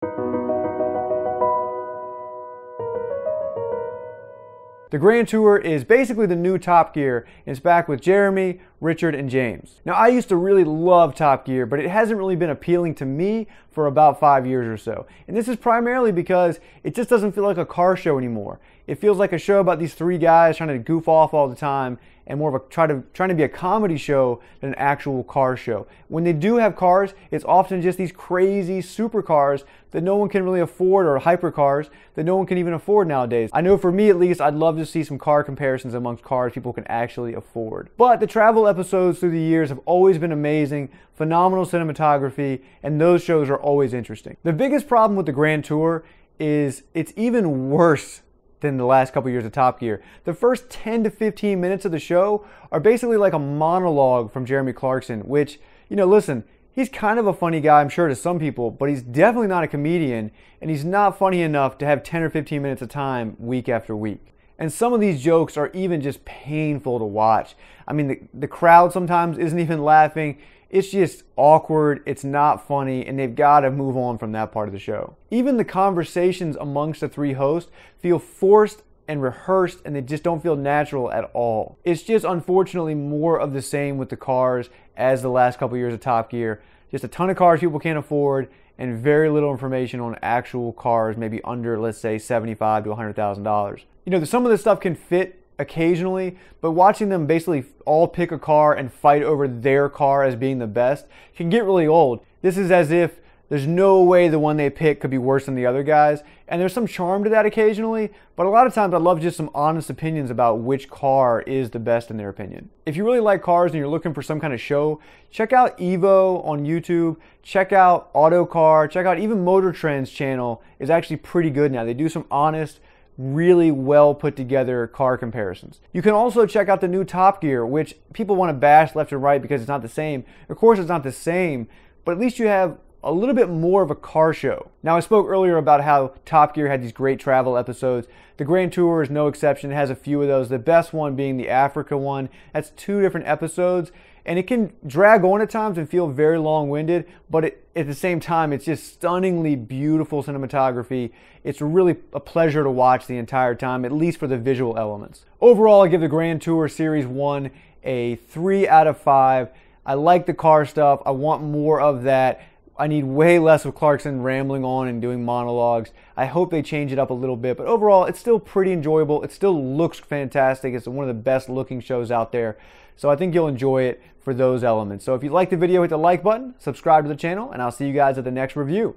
The Grand Tour is basically the new Top Gear, and it's back with Jeremy, Richard, and James. Now, I used to really love Top Gear, but it hasn't really been appealing to me for about 5 years or so. And this is primarily because it just doesn't feel like a car show anymore. It feels like a show about these three guys trying to goof off all the time, and more of a trying to be a comedy show than an actual car show. When they do have cars, it's often just these crazy supercars that no one can really afford, or hypercars that no one can even afford nowadays. I know for me at least, I'd love to see some car comparisons amongst cars people can actually afford. But the travel episodes through the years have always been amazing, phenomenal cinematography, and those shows are always interesting. The biggest problem with the Grand Tour is it's even worse than the last couple years of Top Gear. The first 10 to 15 minutes of the show are basically like a monologue from Jeremy Clarkson, which, you know, listen, he's kind of a funny guy, I'm sure, to some people, but he's definitely not a comedian, and he's not funny enough to have 10 or 15 minutes of time week after week. And some of these jokes are even just painful to watch. I mean, the crowd sometimes isn't even laughing. It's just awkward, it's not funny, and they've got to move on from that part of the show. Even the conversations amongst the three hosts feel forced and rehearsed, and they just don't feel natural at all. It's just unfortunately more of the same with the cars as the last couple years of Top Gear. Just a ton of cars people can't afford, and very little information on actual cars, maybe under, let's say, $75,000 to $100,000. You know, some of this stuff can fit occasionally, but watching them basically all pick a car and fight over their car as being the best can get really old. This is as if there's no way the one they pick could be worse than the other guys, and there's some charm to that occasionally, but a lot of times I love just some honest opinions about which car is the best in their opinion. If you really like cars and you're looking for some kind of show, check out Evo on YouTube, check out Autocar, check out even Motor Trend's channel is actually pretty good now. They do some honest, really well put together car comparisons. You can also check out the new Top Gear, which people want to bash left and right because it's not the same. Of course it's not the same, but at least you have a little bit more of a car show. Now, I spoke earlier about how Top Gear had these great travel episodes. The Grand Tour is no exception. It has a few of those. The best one being the Africa one. That's 2 different episodes, and it can drag on at times and feel very long-winded, but at the same time, it's just stunningly beautiful cinematography. It's really a pleasure to watch the entire time, at least for the visual elements. Overall, I give the Grand Tour Series 1 a 3 out of 5. I like the car stuff. I want more of that. I need way less of Clarkson rambling on and doing monologues. I hope they change it up a little bit, but overall, it's still pretty enjoyable. It still looks fantastic. It's one of the best looking shows out there. So I think you'll enjoy it for those elements. So if you liked the video, hit the like button, subscribe to the channel, and I'll see you guys at the next review.